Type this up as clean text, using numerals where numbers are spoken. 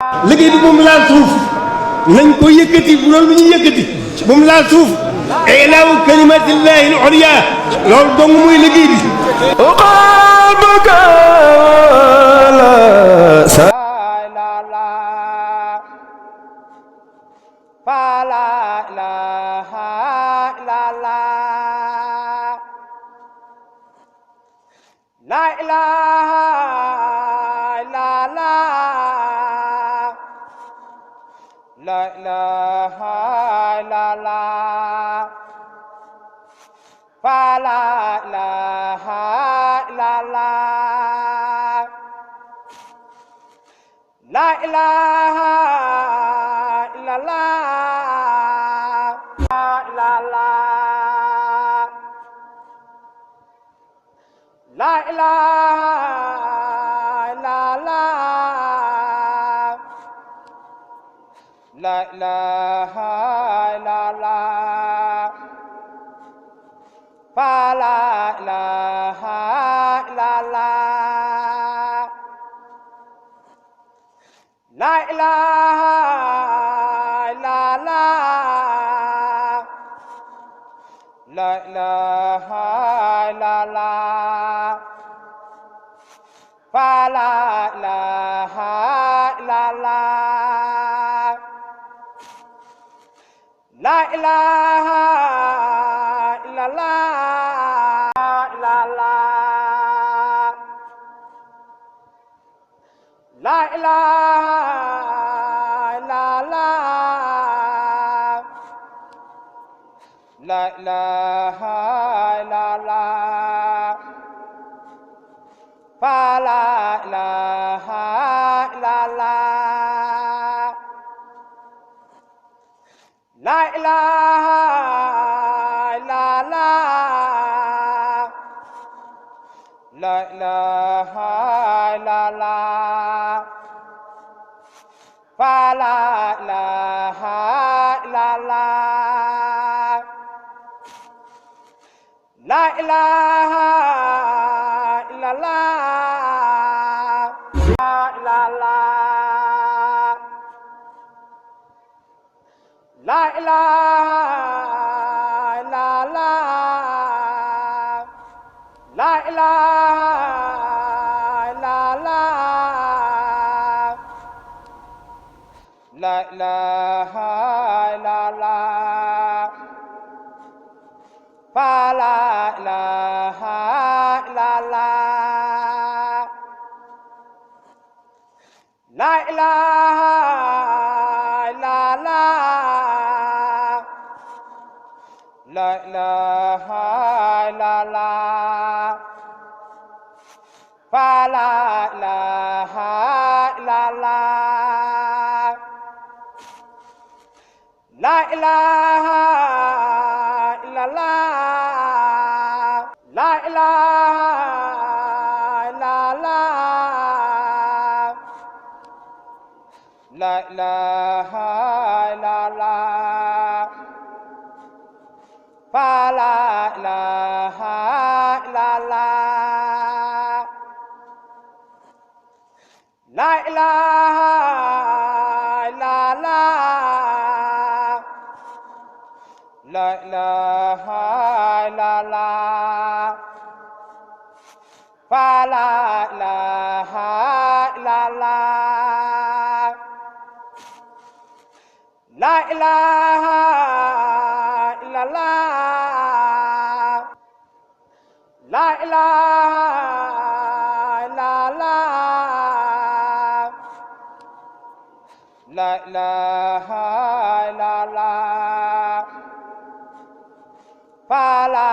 liggéey bi bu mu laal suuf nañ ko yëkkati bu doon lu ñu yëkkati bu mu laal suuf ilaahu kalimatillahi al-ulya loolu dong muy liggéey bi La ilaha illallah fa la ilaha illallah la ilaha illallah la ilaha illallah La ilaha illallah fa la ilaha illallah La ilaha illallah La ilaha illallah fa la ilaha illallah La ilaha illallah La ilaha illallah La ilaha illallah fa la ilaha illallah La ilaha illallah La ilaha illallah fa la ilaha illallah La ilaha illallah La ilaha illallah La ilaha illallah La ilaha illallah fa la ilaha illallah La ilaha illallah La ilaha illallah fa la ilaha illallah La ilaha illallah La ilaha illallah La ilaha illallah fa la ilaha illallah La ilaha illallah La ilaha illallah fa la ilaha illallah La ilaha illallah La ilaha illallah La ilaha illallah fa la